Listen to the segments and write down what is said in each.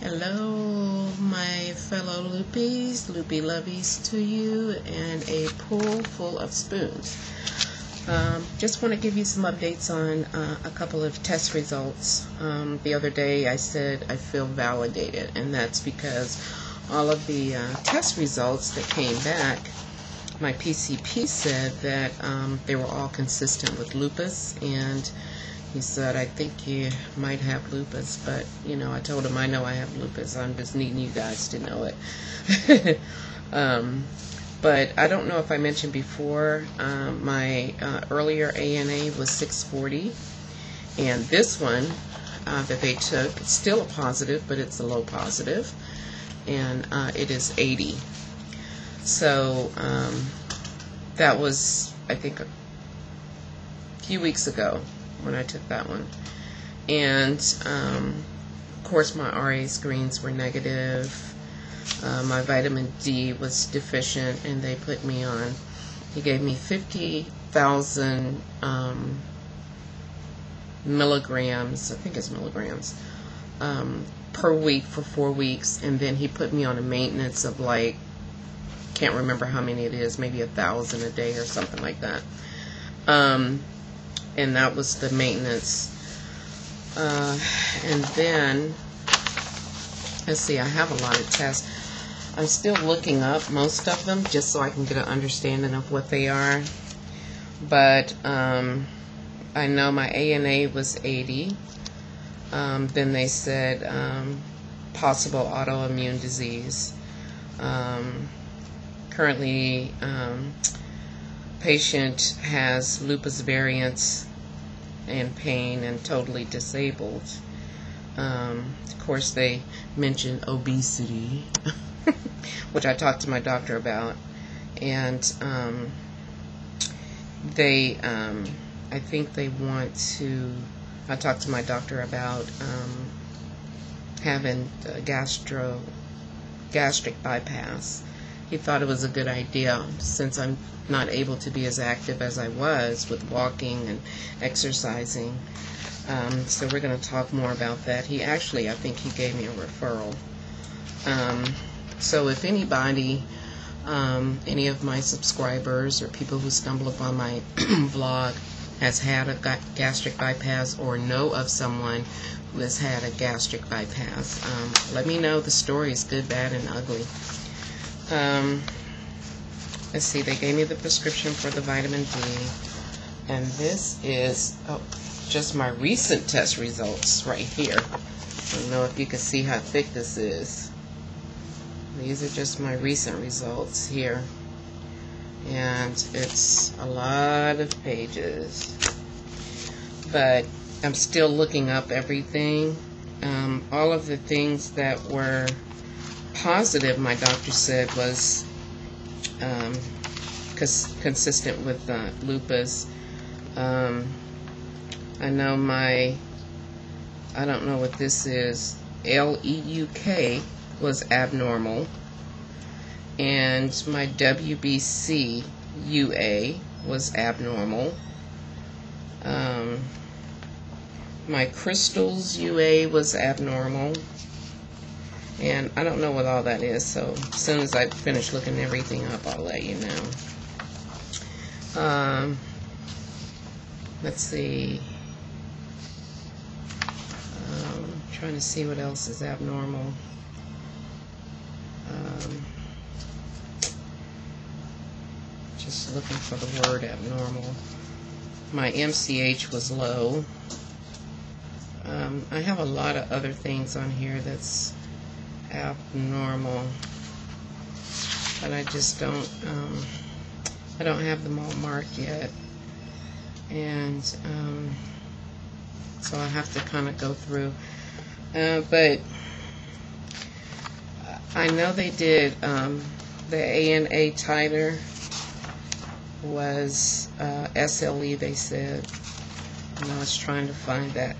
Hello, my fellow Luppies, Loopy Lovies to you, and a pool full of spoons. Just want to give you some updates on a couple of test results. The other day I said I feel validated, and that's because all of the test results that came back, my PCP said that they were all consistent with lupus, and he said, I think you might have lupus, but, I told him I know I have lupus. I'm just needing you guys to know it. But I don't know if I mentioned before, my earlier ANA was 640, and this one that they took, it's still a positive, but it's a low positive, and it is 80. So that was, I think, a few weeks ago when I took that one. And of course my RA screens were negative. My vitamin D was deficient, and they put me on, he gave me 50,000 milligrams, I think it's milligrams, per week for 4 weeks, and then he put me on a maintenance of, like, can't remember how many it is, maybe 1,000 a day or something like that. And that was the maintenance. And then, let's see, I have a lot of tests. I'm still looking up most of them just so I can get an understanding of what they are. But I know my ANA was 80. Then they said possible autoimmune disease. Currently, patient has lupus variants and pain and totally disabled. Of course, they mentioned obesity, which I talked to my doctor about, and they, I think they want to. I talked to my doctor about having gastric bypass. He thought it was a good idea since I'm not able to be as active as I was with walking and exercising. So we're going to talk more about that. He actually, I think he gave me a referral. So if anybody, any of my subscribers or people who stumble upon my vlog has had a gastric bypass or know of someone who has had a gastric bypass, let me know the stories, good, bad, and ugly. Let's see, they gave me the prescription for the vitamin D, and this is just my recent test results right here. I don't know if you can see how thick this is. These are just my recent results here, and it's a lot of pages, but I'm still looking up everything. All of the things that were positive, my doctor said, was consistent with lupus. I know I don't know what this is, LEUK was abnormal, and my WBC UA was abnormal. My crystals UA was abnormal. And I don't know what all that is, so as soon as I finish looking everything up, I'll let you know. Let's see. Trying to see what else is abnormal. Just looking for the word abnormal. My MCH was low. I have a lot of other things on here that's abnormal, but I just don't I don't have them all marked yet, and so I have to kind of go through, but I know they did the ANA titer was SLE, they said, and I was trying to find that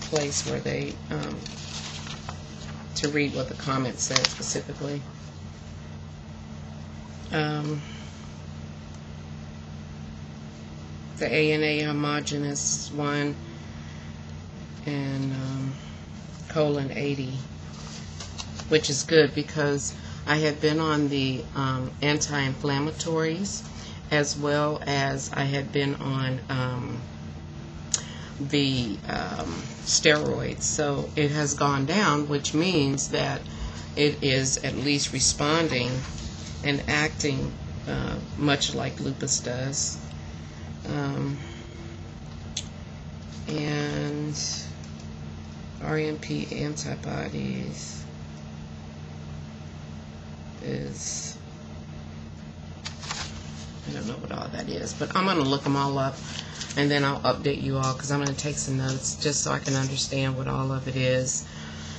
place where they to read what the comment said specifically. The ANA homogeneous one, and colon 80. which is good because I had been on the anti-inflammatories, as well as I had been on the steroids. So it has gone down, which means that it is at least responding and acting much like lupus does. And RMP antibodies is, I don't know what all that is, but I'm going to look them all up and then I'll update you all, because I'm going to take some notes just so I can understand what all of it is.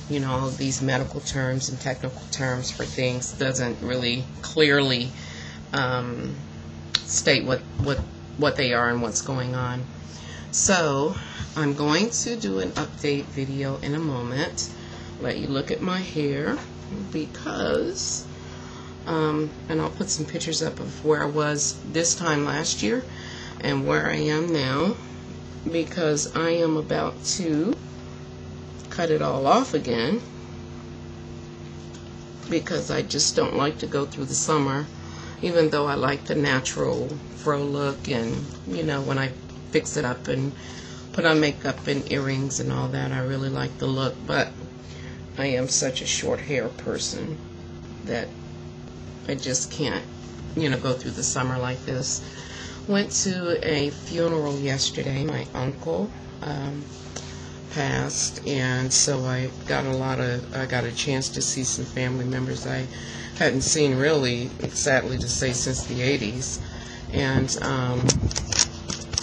You know, all of these medical terms and technical terms for things doesn't really clearly state what they are and what's going on. So I'm going to do an update video in a moment, let you look at my hair, because and I'll put some pictures up of where I was this time last year and where I am now, because I am about to cut it all off again, because I just don't like to go through the summer, even though I like the natural fro look, and you know, when I fix it up and put on makeup and earrings and all that, I really like the look. But I am such a short hair person that I just can't, you know, go through the summer like this. Went to a funeral yesterday. My uncle passed, and so I got a chance to see some family members I hadn't seen really, sadly to say, since the 80s. And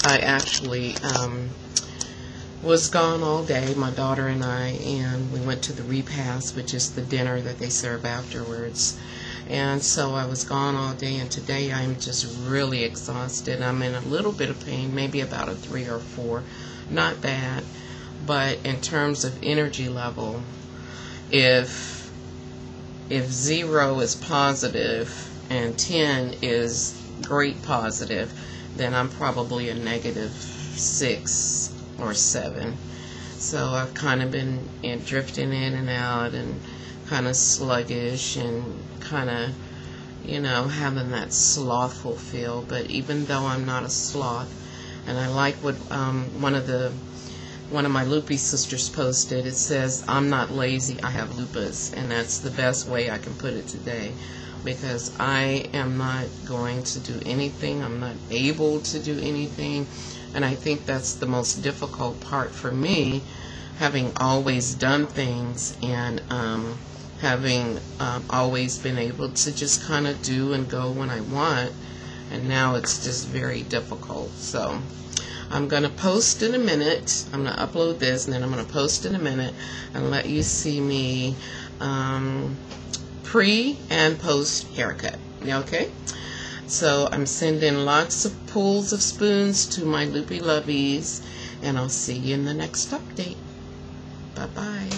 I actually was gone all day, my daughter and I, and we went to the repast, which is the dinner that they serve afterwards. And so I was gone all day, and today I'm just really exhausted. I'm in a little bit of pain, maybe about a 3 or 4, not bad. But in terms of energy level, if 0 is positive and 10 is great positive, then I'm probably a -6 or 7. So I've kind of been drifting in and out and kind of sluggish and kind of, you know, having that slothful feel. But even though I'm not a sloth, and I like what one of my Lupus sisters posted, it says, "I'm not lazy, I have lupus," and that's the best way I can put it today, because I am not going to do anything, I'm not able to do anything, and I think that's the most difficult part for me, having always done things and having always been able to just kind of do and go when I want, and now it's just very difficult. So I'm going to post in a minute. I'm going to upload this, and then I'm going to post in a minute and let you see me pre and post haircut. Okay? So I'm sending lots of pulls of spoons to my loopy lovies, and I'll see you in the next update. Bye-bye.